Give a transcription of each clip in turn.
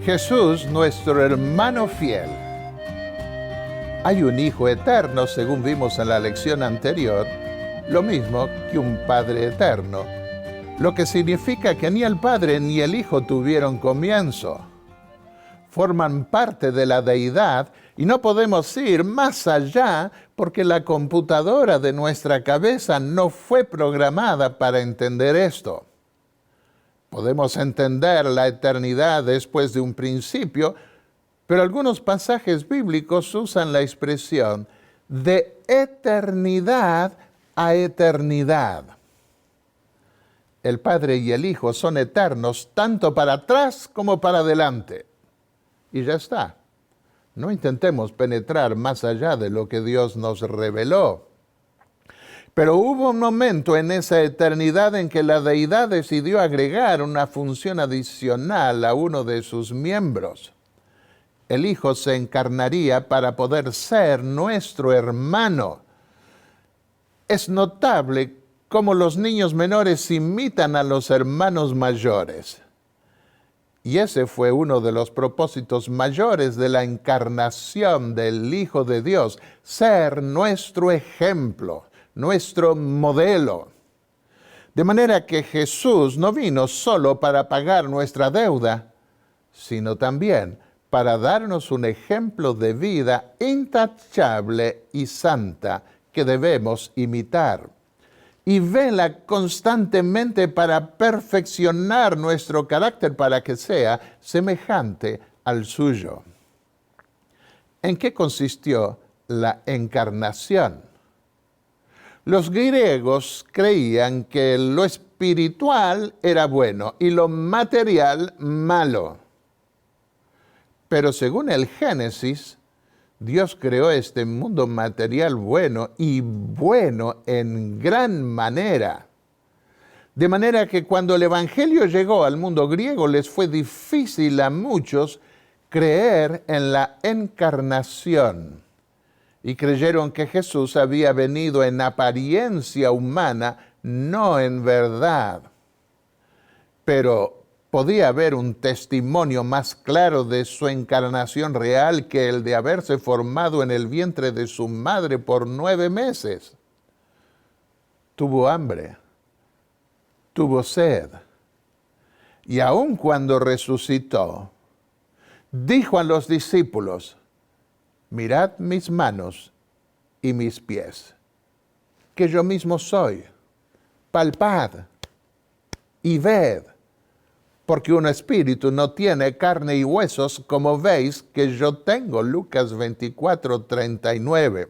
Jesús, nuestro hermano fiel. Hay un Hijo eterno, según vimos en la lección anterior, lo mismo que un Padre eterno, lo que significa que ni el Padre ni el Hijo tuvieron comienzo. Forman parte de la deidad y no podemos ir más allá porque la computadora de nuestra cabeza no fue programada para entender esto. Podemos entender la eternidad después de un principio, pero algunos pasajes bíblicos usan la expresión de eternidad a eternidad. El Padre y el Hijo son eternos tanto para atrás como para adelante. Y ya está. No intentemos penetrar más allá de lo que Dios nos reveló. Pero hubo un momento en esa eternidad en que la deidad decidió agregar una función adicional a uno de sus miembros. El Hijo se encarnaría para poder ser nuestro hermano. Es notable cómo los niños menores imitan a los hermanos mayores. Y ese fue uno de los propósitos mayores de la encarnación del Hijo de Dios, ser nuestro ejemplo, nuestro modelo. De manera que Jesús no vino solo para pagar nuestra deuda, sino también para darnos un ejemplo de vida intachable y santa que debemos imitar. Y vela constantemente para perfeccionar nuestro carácter para que sea semejante al suyo. ¿En qué consistió la encarnación? Los griegos creían que lo espiritual era bueno y lo material malo. Pero según el Génesis, Dios creó este mundo material bueno y bueno en gran manera. De manera que cuando el Evangelio llegó al mundo griego les fue difícil a muchos creer en la encarnación. Y creyeron que Jesús había venido en apariencia humana, no en verdad. Pero podía haber un testimonio más claro de su encarnación real que el de haberse formado en el vientre de su madre por 9 meses. Tuvo hambre, tuvo sed, y aun cuando resucitó, dijo a los discípulos: mirad mis manos y mis pies, que yo mismo soy. Palpad y ved, porque un espíritu no tiene carne y huesos, como veis que yo tengo. Lucas 24:39.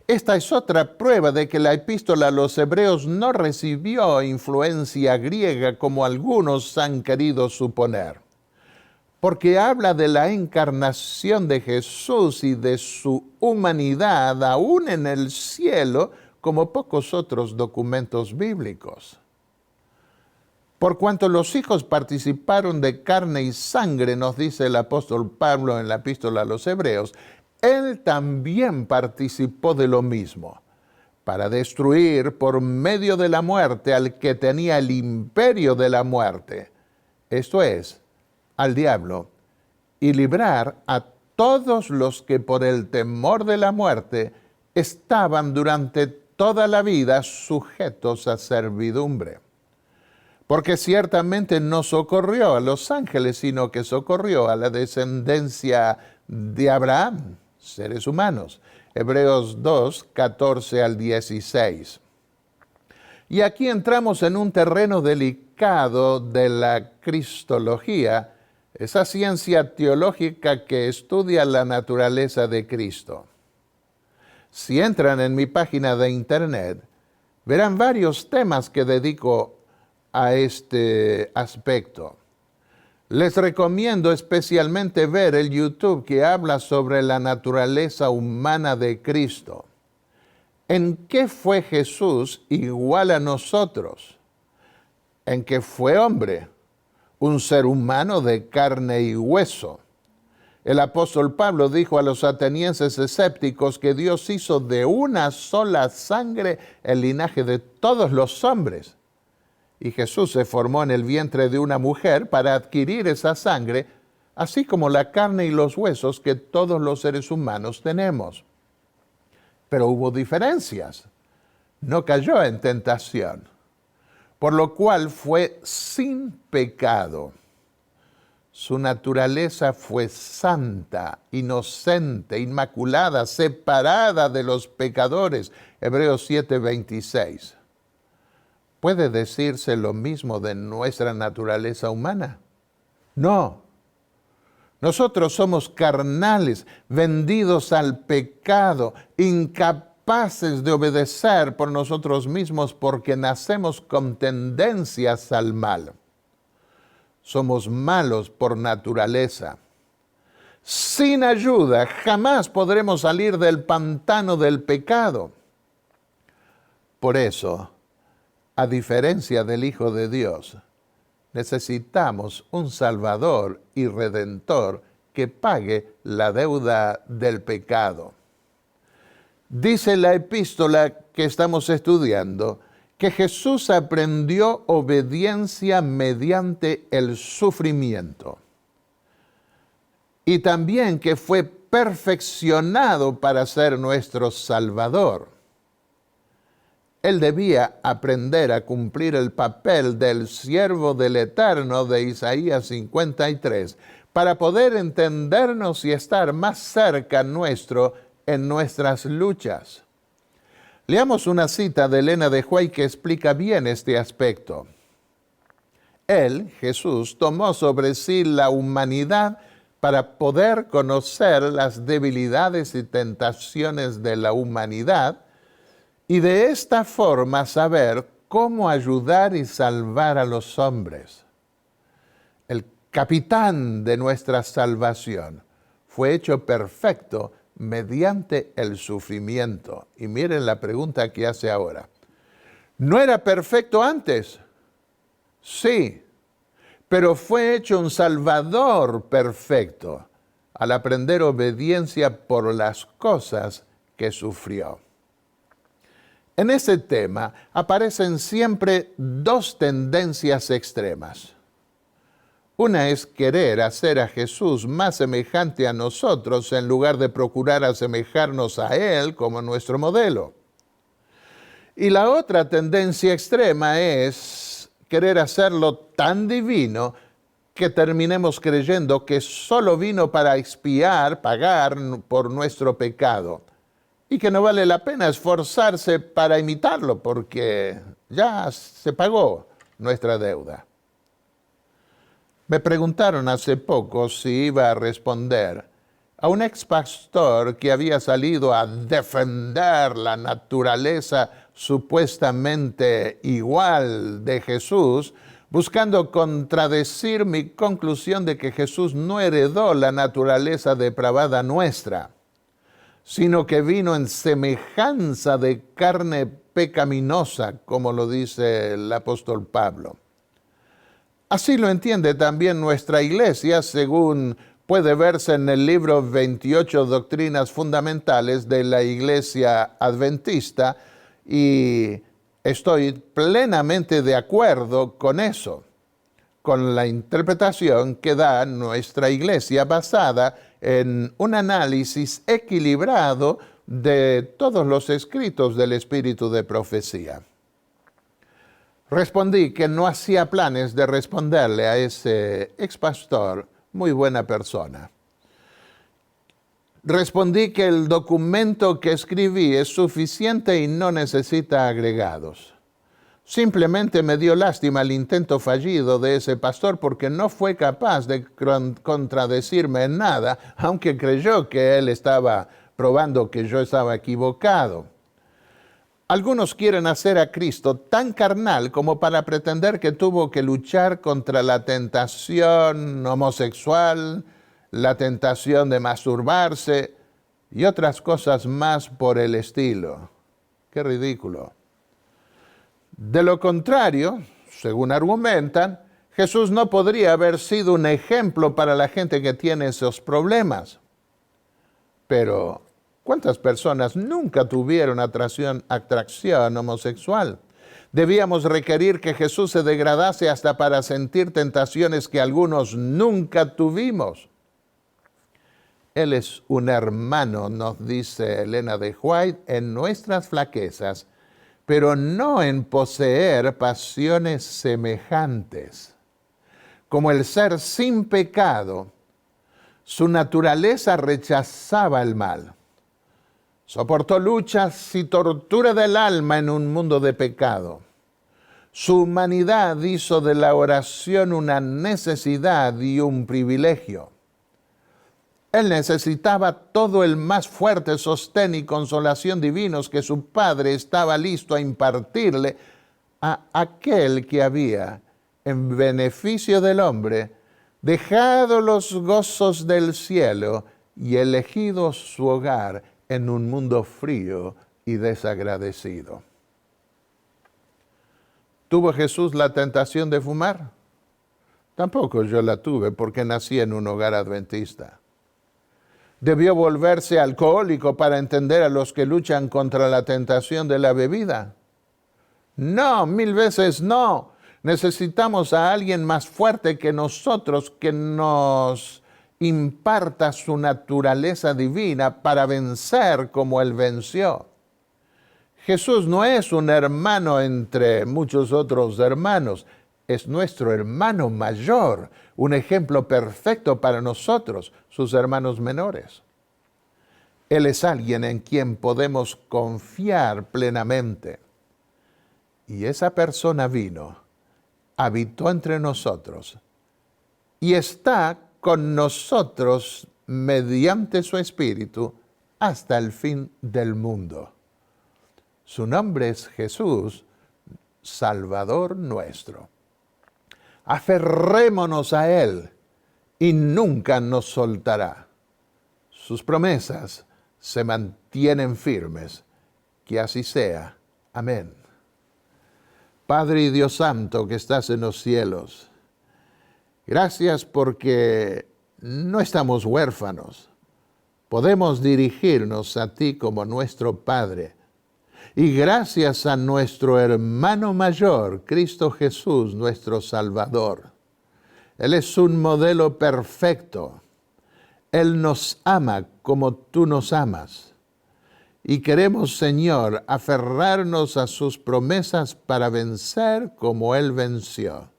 Esta es otra prueba de que la epístola a los Hebreos no recibió influencia griega como algunos han querido suponer, porque habla de la encarnación de Jesús y de su humanidad aún en el cielo, como pocos otros documentos bíblicos. Por cuanto los hijos participaron de carne y sangre, nos dice el apóstol Pablo en la epístola a los Hebreos, él también participó de lo mismo, para destruir por medio de la muerte al que tenía el imperio de la muerte, esto es, al diablo, y librar a todos los que por el temor de la muerte estaban durante toda la vida sujetos a servidumbre. Porque ciertamente no socorrió a los ángeles, sino que socorrió a la descendencia de Abraham, seres humanos. Hebreos 2, 14 al 16. Y aquí entramos en un terreno delicado de la cristología, esa ciencia teológica que estudia la naturaleza de Cristo. Si entran en mi página de internet, verán varios temas que dedico a este aspecto. Les recomiendo especialmente ver el YouTube que habla sobre la naturaleza humana de Cristo. ¿En qué fue Jesús igual a nosotros? En que fue hombre, un ser humano de carne y hueso. El apóstol Pablo dijo a los atenienses escépticos que Dios hizo de una sola sangre el linaje de todos los hombres. Y Jesús se formó en el vientre de una mujer para adquirir esa sangre, así como la carne y los huesos que todos los seres humanos tenemos. Pero hubo diferencias. No cayó en tentación, por lo cual fue sin pecado. Su naturaleza fue santa, inocente, inmaculada, separada de los pecadores. Hebreos 7:26. ¿Puede decirse lo mismo de nuestra naturaleza humana? No. Nosotros somos carnales, vendidos al pecado, incapaces de obedecer por nosotros mismos porque nacemos con tendencias al mal. Somos malos por naturaleza. Sin ayuda jamás podremos salir del pantano del pecado. Por eso, a diferencia del Hijo de Dios, necesitamos un Salvador y Redentor que pague la deuda del pecado. Dice la epístola que estamos estudiando que Jesús aprendió obediencia mediante el sufrimiento. Y también que fue perfeccionado para ser nuestro Salvador. Él debía aprender a cumplir el papel del siervo del Eterno de Isaías 53 para poder entendernos y estar más cerca nuestro en nuestras luchas. Leamos una cita de Elena de White que explica bien este aspecto. Él, Jesús, tomó sobre sí la humanidad para poder conocer las debilidades y tentaciones de la humanidad y de esta forma saber cómo ayudar y salvar a los hombres. El capitán de nuestra salvación fue hecho perfecto mediante el sufrimiento. Y miren la pregunta que hace ahora. ¿No era perfecto antes? Sí, pero fue hecho un Salvador perfecto al aprender obediencia por las cosas que sufrió. En ese tema aparecen siempre dos tendencias extremas. Una es querer hacer a Jesús más semejante a nosotros en lugar de procurar asemejarnos a Él como nuestro modelo. Y la otra tendencia extrema es querer hacerlo tan divino que terminemos creyendo que solo vino para expiar, pagar por nuestro pecado. Y que no vale la pena esforzarse para imitarlo porque ya se pagó nuestra deuda. Me preguntaron hace poco si iba a responder a un ex pastor que había salido a defender la naturaleza supuestamente igual de Jesús, buscando contradecir mi conclusión de que Jesús no heredó la naturaleza depravada nuestra, sino que vino en semejanza de carne pecaminosa, como lo dice el apóstol Pablo. Así lo entiende también nuestra iglesia, según puede verse en el libro 28 Doctrinas Fundamentales de la Iglesia Adventista, y estoy plenamente de acuerdo con eso, con la interpretación que da nuestra iglesia basada en un análisis equilibrado de todos los escritos del espíritu de profecía. Respondí que no hacía planes de responderle a ese ex pastor, muy buena persona. Respondí que el documento que escribí es suficiente y no necesita agregados. Simplemente me dio lástima el intento fallido de ese pastor porque no fue capaz de contradecirme en nada, aunque creyó que él estaba probando que yo estaba equivocado. Algunos quieren hacer a Cristo tan carnal como para pretender que tuvo que luchar contra la tentación homosexual, la tentación de masturbarse y otras cosas más por el estilo. ¡Qué ridículo! De lo contrario, según argumentan, Jesús no podría haber sido un ejemplo para la gente que tiene esos problemas. Pero ¿cuántas personas nunca tuvieron atracción homosexual? Debíamos requerir que Jesús se degradase hasta para sentir tentaciones que algunos nunca tuvimos. Él es un hermano, nos dice Elena de White, en nuestras flaquezas, pero no en poseer pasiones semejantes. Como el ser sin pecado, su naturaleza rechazaba el mal. Soportó luchas y tortura del alma en un mundo de pecado. Su humanidad hizo de la oración una necesidad y un privilegio. Él necesitaba todo el más fuerte sostén y consolación divinos que su Padre estaba listo a impartirle a aquel que había, en beneficio del hombre, dejado los gozos del cielo y elegido su hogar en un mundo frío y desagradecido. ¿Tuvo Jesús la tentación de fumar? Tampoco yo la tuve porque nací en un hogar adventista. ¿Debió volverse alcohólico para entender a los que luchan contra la tentación de la bebida? No, 1000 veces no. Necesitamos a alguien más fuerte que nosotros que nos imparta su naturaleza divina para vencer como Él venció. Jesús no es un hermano entre muchos otros hermanos, es nuestro hermano mayor, un ejemplo perfecto para nosotros, sus hermanos menores. Él es alguien en quien podemos confiar plenamente. Y esa persona vino, habitó entre nosotros y está con nosotros mediante su Espíritu hasta el fin del mundo. Su nombre es Jesús, Salvador nuestro. Aferrémonos a Él y nunca nos soltará. Sus promesas se mantienen firmes. Que así sea. Amén. Padre y Dios Santo que estás en los cielos, gracias porque no estamos huérfanos. Podemos dirigirnos a ti como nuestro Padre. Y gracias a nuestro hermano mayor, Cristo Jesús, nuestro Salvador. Él es un modelo perfecto. Él nos ama como tú nos amas. Y queremos, Señor, aferrarnos a sus promesas para vencer como Él venció.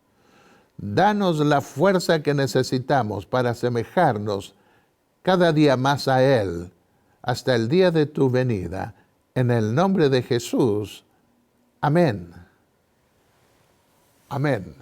Danos la fuerza que necesitamos para asemejarnos cada día más a Él, hasta el día de tu venida. En el nombre de Jesús. Amén. Amén.